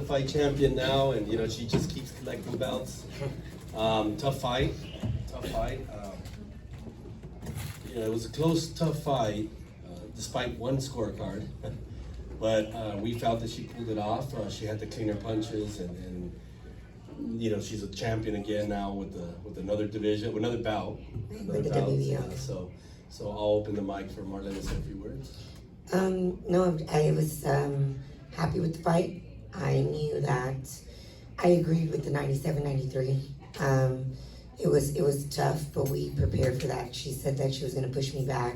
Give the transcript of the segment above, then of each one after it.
to fight champion now, and she just keeps collecting belts. Tough fight. It was a close, tough fight, despite one scorecard. But we felt that she pulled it off. She had the cleaner punches, and she's a champion again now with another division, with another bout. With the WBO. So I'll open the mic for Marlen to say a few words. No, I was happy with the fight. I knew that I agreed with the 97-93. It was tough, but we prepared for that. She said that she was going to push me back.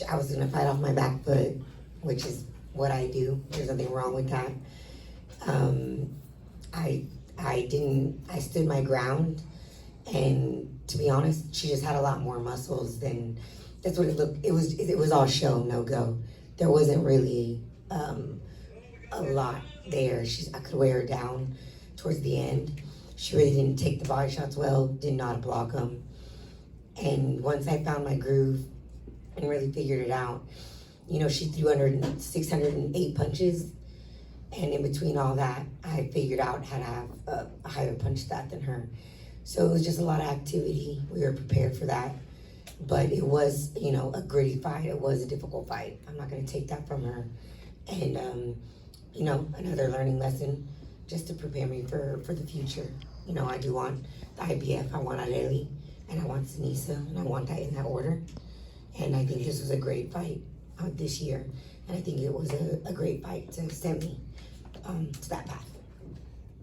I was going to fight off my back foot, which is what I do. There's nothing wrong with that. I stood my ground, and to be honest, she just had a lot more muscles than, that's what it looked. It was all show, no go. There wasn't really a lot there. I could wear her down towards the end. She really didn't take the body shots well, did not block them. And once I found my groove and really figured it out, she threw 608 punches. And in between all that, I figured out how to have a higher punch stat than her. So it was just a lot of activity. We were prepared for that. But it was, a gritty fight. It was a difficult fight. I'm not going to take that from her. And, another learning lesson just to prepare me for the future. I do want the IBF, I want Aleli, and I want Sinisa, and I want that in that order. And I think this was a great fight this year. And I think it was a great fight to send me to that path.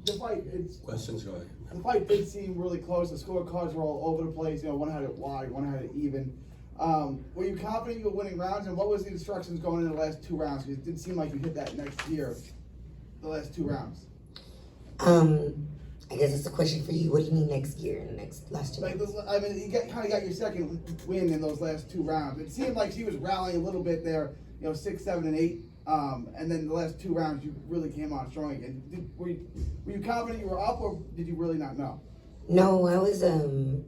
The fight, Questions, go ahead. The fight did seem really close. The scorecards were all over the place. One had it wide, one had it even. Were you confident you were winning rounds? And what was the instructions going in the last 2 rounds? Because it didn't seem like you hit that next year, the last 2 rounds. I guess it's a question for you. What do you mean next year and last 2 rounds? You kind of got your second win in those last 2 rounds. It seemed like she was rallying a little bit there, 6, 7, and 8. And then the last 2 rounds, you really came on strong again. Were you confident you were up, or did you really not know? No, I was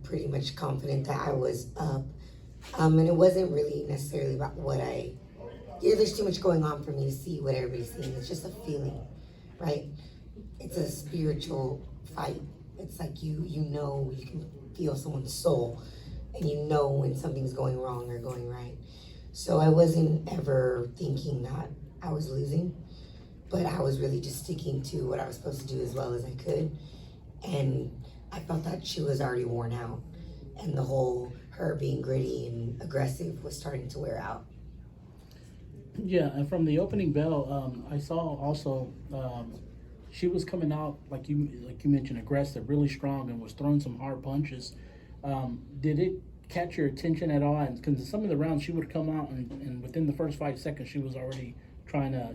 pretty much confident that I was up. And it wasn't really necessarily about there's too much going on for me to see what everybody's seeing. It's just a feeling, right? It's a spiritual fight. It's like you can feel someone's soul, and you know when something's going wrong or going right. So I wasn't ever thinking that I was losing, but I was really just sticking to what I was supposed to do as well as I could. And I felt that she was already worn out, and the whole her being gritty and aggressive was starting to wear out. Yeah, and from the opening bell, I saw also she was coming out like you mentioned, aggressive, really strong, and was throwing some hard punches. Did it catch your attention at all? And because some of the rounds she would come out and within the first 5 seconds she was already trying to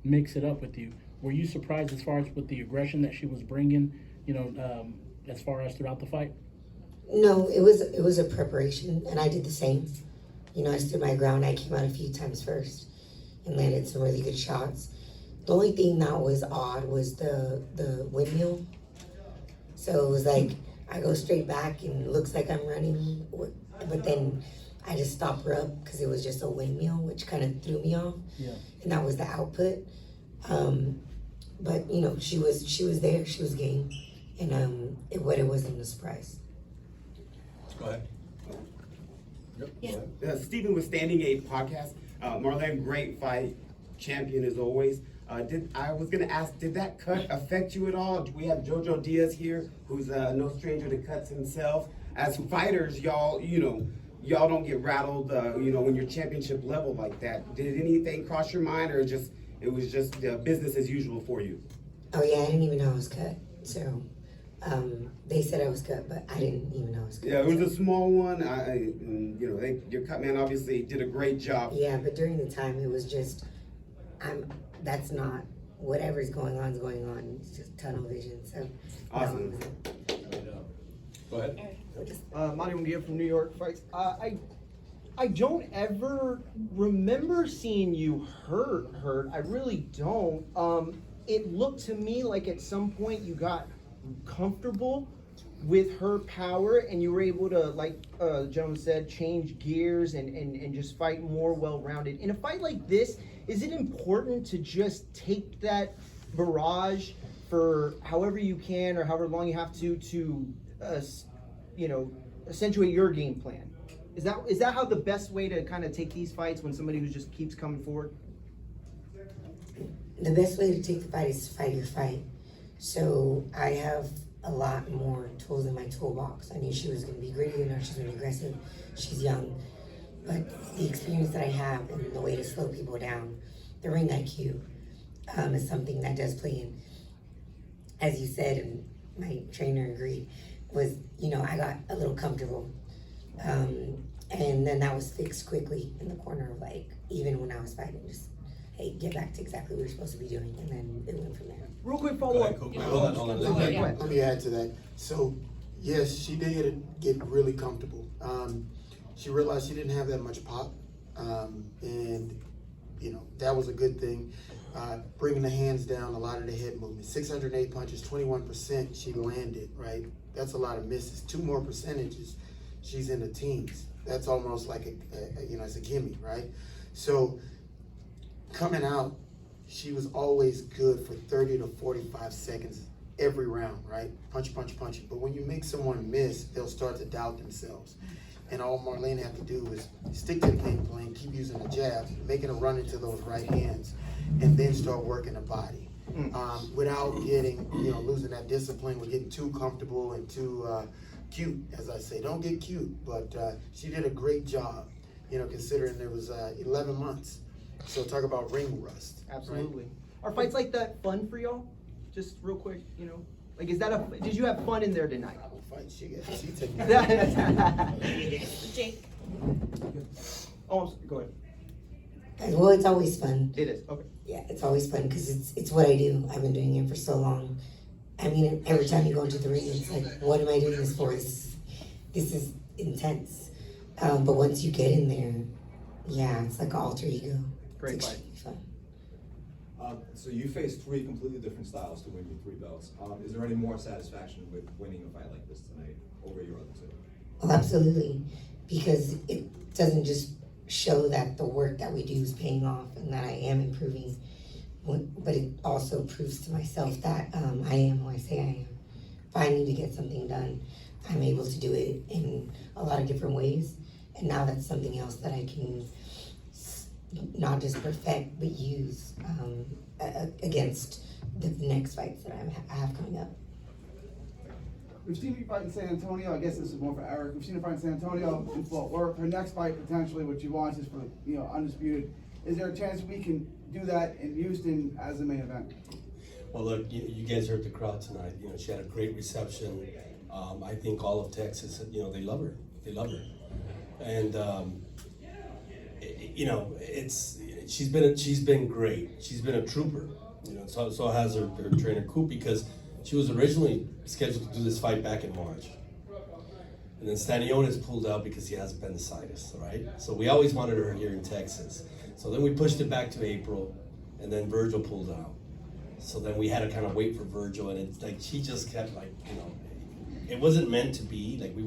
mix it up with you. Were you surprised as far as with the aggression that she was bringing? As far as throughout the fight. No, it was a preparation, and I did the same. I stood my ground. I came out a few times first and landed some really good shots. The only thing that was odd was the windmill. So it was like I go straight back and it looks like I'm running, but then I just stopped her up because it was just a windmill, which kind of threw me off. Yeah. And that was the output. But she was there. She was game, and it wasn't a surprise. Go ahead. Yeah. Stephen with Standing 8 podcast. Marlen, great fight, champion as always. I was gonna ask, did that cut affect you at all? We have Jojo Diaz here, who's no stranger to cuts himself. As fighters, y'all don't get rattled, when you're championship level like that. Did anything cross your mind, or it was just business as usual for you? Oh yeah, I didn't even know I was cut. So they said I was cut, but I didn't even know I was cut. Yeah, it was a small one. Your cut man obviously did a great job. Yeah, but during the time it was just, that's not, whatever's going on is going on. It's just tunnel vision. So Awesome. Go ahead. Monty Munguia from New York Fights. I don't ever remember seeing you hurt. I really don't. It looked to me like at some point you got comfortable with her power and you were able to, like the gentleman said, change gears and just fight more well-rounded. In a fight like this, is it important to just take that barrage for however you can or however long you have to you know, accentuate your game plan. Is that how the best way to kind of take these fights when somebody who just keeps coming forward? The best way to take the fight is to fight your fight. So I have a lot more tools in my toolbox. I knew she was going to be gritty, I know she's going to be aggressive. She's young. But the experience that I have and the way to slow people down, the ring IQ, is something that does play in. As you said, and my trainer agreed, was, you know, I got a little comfortable. And then that was fixed quickly in the corner of, like, even when I was fighting, just, hey, get back to exactly what we're supposed to be doing. And then it went from there. Real quick follow-up. Hold on. Let me add to that. So, yes, she did get really comfortable. She realized she didn't have that much pop, and you know that was a good thing. Bringing the hands down, a lot of the head movement. 608 punches, 21% she landed. Right, that's a lot of misses. 2 more percentages, she's in the teens. That's almost like it's a gimme, right? So coming out, she was always good for 30 to 45 seconds every round, right? Punch, punch, punch. But when you make someone miss, they'll start to doubt themselves. And all Marlen had to do was stick to the game plan, keep using the jabs, making a run into those right hands, and then start working the body. Without getting, losing that discipline, with getting too comfortable and too cute, as I say. Don't get cute, but she did a great job, considering it was 11 months. So talk about ring rust. Absolutely. Right? Are fights like that fun for y'all? Just real quick, like did you have fun in there tonight? Fight, she took Jake. Oh, go ahead. Well, it's always fun. It is, okay. Yeah, it's always fun because it's what I do. I've been doing it for so long. I mean, every time you go into the ring, it's like, what am I doing this for? This is intense. But once you get in there, yeah, it's like an alter ego. Great it's fight. Fun. So you faced 3 completely different styles to win your 3 belts. Is there any more satisfaction with winning a fight like this tonight over your other 2? Well, absolutely, because it doesn't just show that the work that we do is paying off and that I am improving, but it also proves to myself that I am who I say I am. If I need to get something done, I'm able to do it in a lot of different ways, and now that's something else that I can not just perfect, but use against the next fights that I have coming up. We've seen you fight in San Antonio. I guess this is more for Eric. We've seen her fight in San Antonio, in Fort Worth. Her next fight, potentially, what she wants is for, undisputed. Is there a chance we can do that in Houston as a main event? Well, look, you guys heard the crowd tonight. She had a great reception. I think all of Texas, they love her. They love her. And, she's been great. She's been a trooper. So has her trainer Coop, because she was originally scheduled to do this fight back in March. And then Stanionis pulled out because he has appendicitis, right? So we always wanted her here in Texas. So then we pushed it back to April, and then Virgil pulled out. So then we had to kind of wait for Virgil, and it's like she just kept it wasn't meant to be, like we